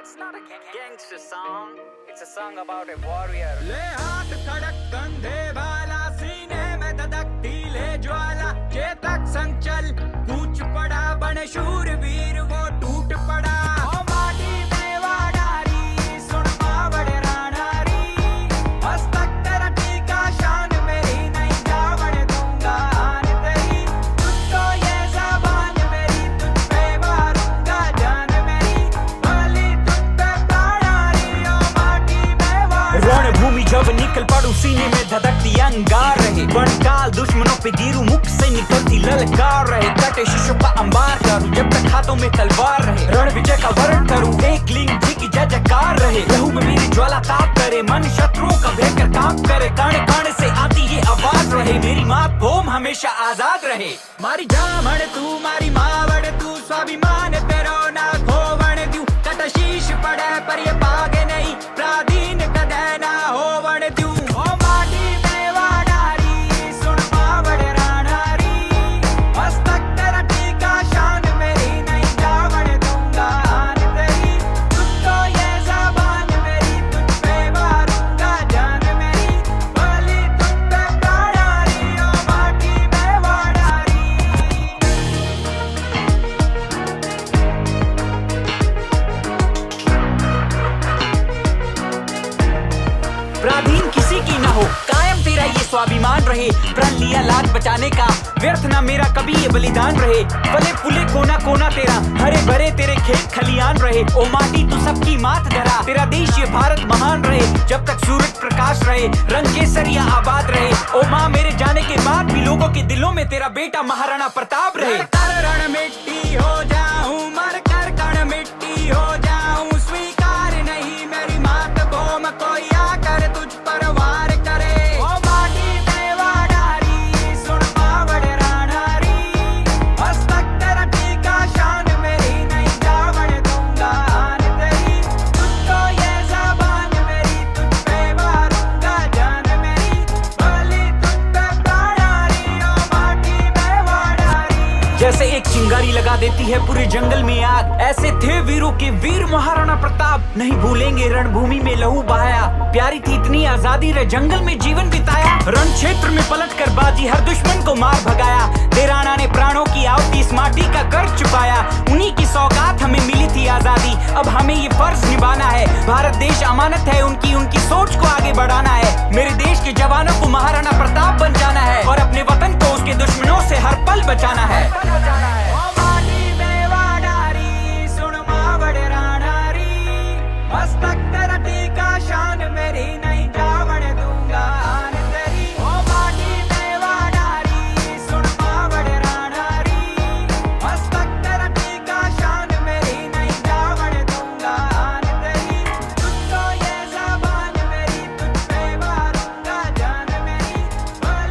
It's not a gangster song. It's a song about a warrior. ले हाथ खड़क कंधे वाला सीने में धधकती ले ज्वाला चेतक संचल कूच पड़ा बन शूरवीर वो टूट पड़ा ओ माटी में वाडारी सुन मावड़ राणारी मस्तक तेरा टीका शान मेरी नहीं जावड़ दूंगा आन तेरी तुझको ये ज़बान मेरी तुझ पे मारूंगा जान मेरी भली तुझ पे प्राणारी ओ माटी में वाडारी रणभूमि जब निकल पड़ू सीने में धधकती अंगार रहे बड़काल दुश्मनों पे गिरू मुख से निकलती ललकार रहे कटे शीशों का अंबार करूं जब तक हाथों में तलवार रहे रण विजय का वर्ण करूं एक लिंग जी की जय जयकार रहे लहू में मेरी ज्वाला ताप करे मन शत्रुओं का भयंकर काम करे काने काने से आती ये आवाज रहे मेरी मात भूम हमेशा आजाद रहे मारी जामण तू मारी मावड़ तू स्वाभिमान तेरो ना खोवण द्यू कट शीश पड़े पर ये पागे नहीं प्राधीन कदे ना होवण द्यू ओ माटी में वाडारी सुन मावड़ राणारी मस्तक तेरा टीका शान मेरी नहीं जावण दूंगा आन तेरी तुझको ये ज़बान मेरी तुझ पे मारूंगा जान मेरी भली तुझ पे प्राणारी ओ माटी में वाडारी प्राधीन किसी की ना हो कायम तेरा ये स्वाभिमान रहे प्रण लिया लाज बचाने का व्यर्थ ना मेरा कभी ये बलिदान रहे फले फूले कोना कोना तेरा हरे भरे तेरे खेत खलियान रहे ओ माटी तू सबकी मात धरा तेरा देश ये भारत महान रहे जब तक सूरज प्रकाश रहे रंग केसरिया आबाद रहे ओ माँ मेरे जाने के बाद भी लोगों के दिलों में तेरा बेटा महाराणा प्रताप रहे कर रण मिट्टी हो जाऊं मर कर कण मिट्टी हो जाऊं स्वीकार नहीं मेरी मात भूम कोई आकर तुझ पर वार करे ओ माटी में वाडारी सुन मावड़ राणारी मस्तक तेरा टीका शान मेरी नहीं जावड़ दूंगा आन तेरी तुझको ये ज़बान मेरी तुझ पे मारूंगा जान मेरी भली तुझ पे प्राणारी ओ माटी में वाडारी जैसे एक चिंगारी लगा देती है पूरे जंगल में आग ऐसे थे वीरों के वीर महाराणा प्रताप नहीं भूलेंगे रणभूमि में लहू बहाया प्यारी थी इतनी आजादी रे जंगल में जीवन बिताया रण क्षेत्र में पलट कर बाजी हर दुश्मन को मार भगाया देराना ने प्राणों की आहुति इस माटी का कर चुकाया उन्हीं की सौगात हमें मिली थी आजादी अब हमें ये फर्ज निभाना है भारत देश अमानत है उनकी उनकी सोच को आगे बढ़ाना है मेरे देश के जवानों को महाराणा प्रताप बन जाना है और अपने वतन को उसके दुश्मनों से हर पल बचाना है ओ माटी में वाडारी सुन मावड़ राणारी मस्तक तेरा टीका शान मेरी नहीं जावड़ दूंगा आन तेरी ओ माटी में वाडारी सुन मावड़ राणारी मस्तक तेरा टीका शान मेरी नहीं जावड़ दूंगा आन तेरी तुझको ये ज़बान मेरी तुझ पे मारूंगा जान मेरी भली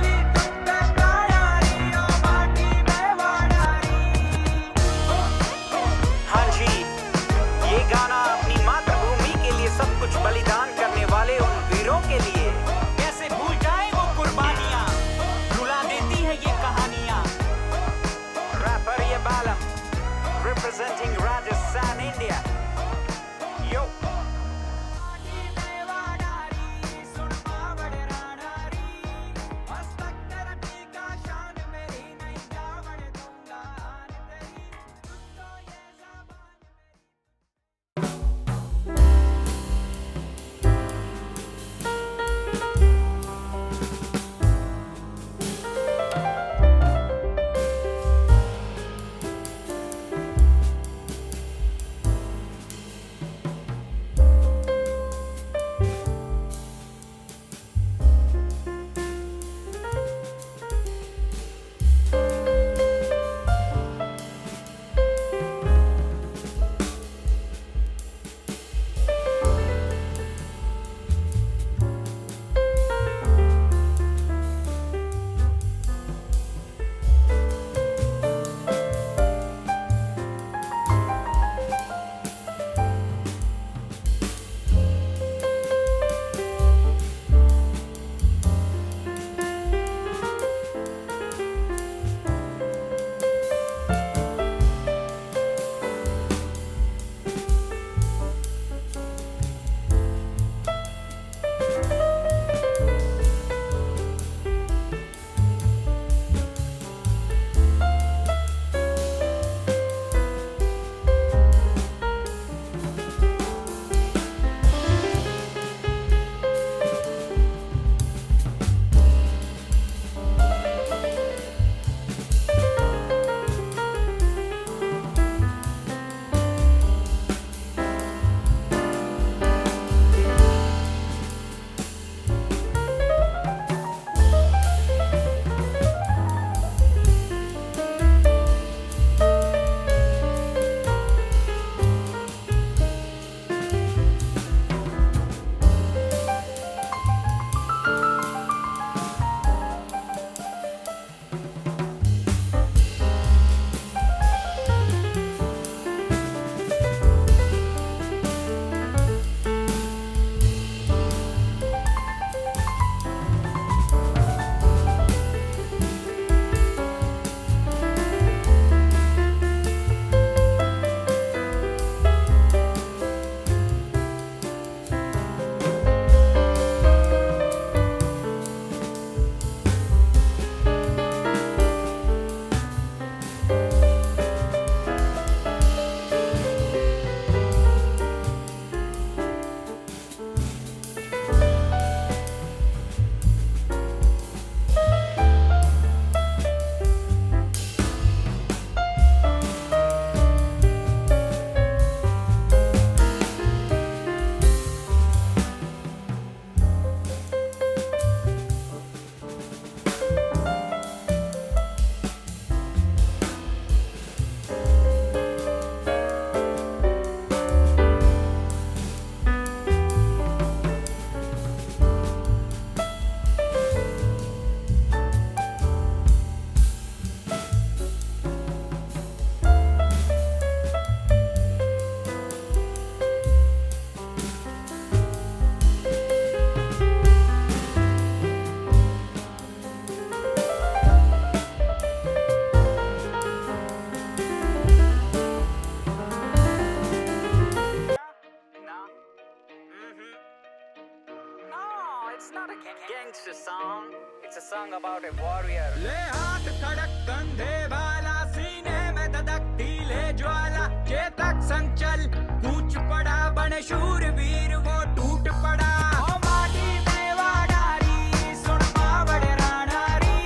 song about a warrior. ले हाथ खड़क कंधे वाला, सीने में धधकती ले ज्वाला, चेतक संचल कूच पड़ा, बने शूरवीर वो टूट पड़ा। ओ माटी में वाडारी, सुन मावड़े रानारी,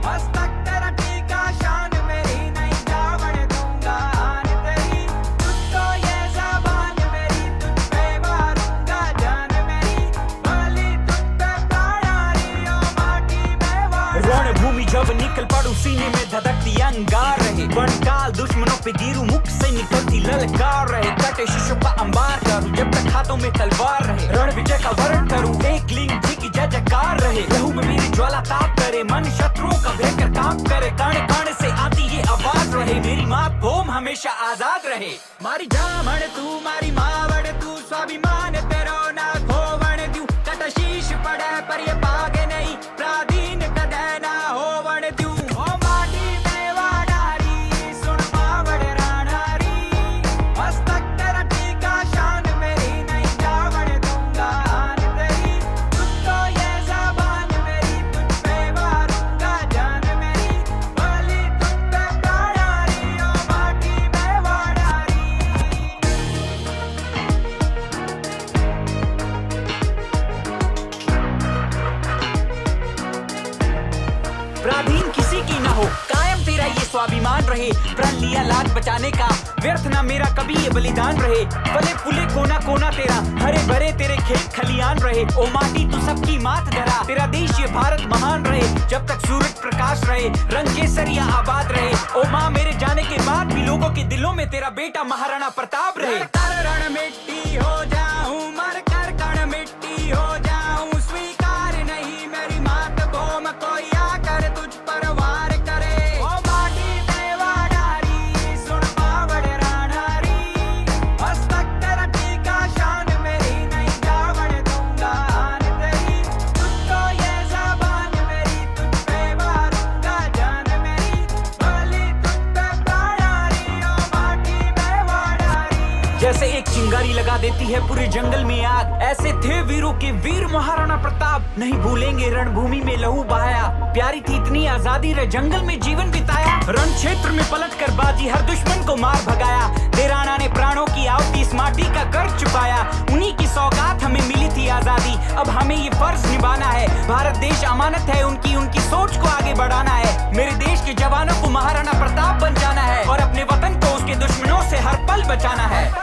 मस्तक तेरा टीका, शान मेरी नहीं जावड़ दूंगा आन तेरी, तुझको ये ज़बान मेरी, तुझ पे मारूंगा जान मेरी, भली तुझ पे प्राणारी, ओ माटी में वाडारी। रणभूमि जब निकल पड़ू, सीने में धधकती अंगार रहे, बनकाल दुश्मनों पे गिरू, मुख से निकलती ललकार रहे, कटे शीशों का अंबार करूं, जब तक हाथों में तलवार रहे, रण विजय का वर्ण करूं, एक लिंग जी की जय जयकार रहे, लहू में मेरी ज्वाला ताप करे, मन शत्रुओं का भयंकर काम करे, कण कण से आती ये आवाज रहे, मेरी मातभूमि हमेशा आजाद रहे। मारी जामण तू, मारी मावड़ तू, स्वाभिमान तेरो ना खोवण द्यू, कट शीश पड़े पर ये पागे नहीं, प्राधीन कदे ना होवण द्यू। ओ माटी में वाडारी, सुन मावड़ रानारी, मस्तक तेरा टीका, शान मेरी नहीं जावड़ दूंगा आन तेरी, तुझको ये ज़बान मेरी, तुझ पे मारूंगा जान मेरी, भली तुझ पे प्राणारी, ओ माटी में वाडारी। प्राधीन किसी की ना हो, कायम तेरा ये स्वाभिमान रहे, प्रण लिया लाज बचाने का, व्यर्थ ना मेरा कभी ये बलिदान रहे, फले फूले कोना कोना तेरा, हरे भरे तेरे खेत खलियान रहे, ओ माटी तू सबकी मात धरा, तेरा देश ये भारत महान रहे, जब तक सूरज प्रकाश रहे, रंग केसरिया आबाद रहे, ओ माँ मेरे जाने के बाद भी लोगों के दिलों में तेरा बेटा महाराणा प्रताप रहे। मर कर रण मिट्टी हो जाऊं, मर कर कण मिट्टी हो जाऊं, स्वीकार नहीं मेरी मातभूमि कोई आकर तुझ पर वार करे। ओ माटी में वाडारी, सुन मावड़ रानारी, मस्तक तेरा टीका, शान मेरी नहीं जावड़ दूंगा आन तेरी, तुझको ये ज़बान मेरी, तुझ पे मारूंगा जान मेरी, भली तुझ पे प्राणारी, ओ माटी में वाडारी। जैसे एक चिंगारी लगा देती है पूरे जंगल में आग, ऐसे थे वीरों के वीर महाराणा प्रताप, नहीं भूलेंगे रणभूमि में लहू बहाया, प्यारी थी इतनी आजादी रे जंगल में जीवन बिताया, रण क्षेत्र में पलट कर बाजी हर दुश्मन को मार भगाया, देराना ने प्राणों की आहुति इस माटी का कर चुकाया, उन्हीं की सौगात हमें मिली थी आजादी, अब हमें ये फर्ज निभाना है, भारत देश अमानत है उनकी, उनकी सोच को आगे बढ़ाना है, मेरे देश के जवानों को महाराणा प्रताप बन जाना है, और अपने वतन को उसके दुश्मनों से हर पल बचाना है।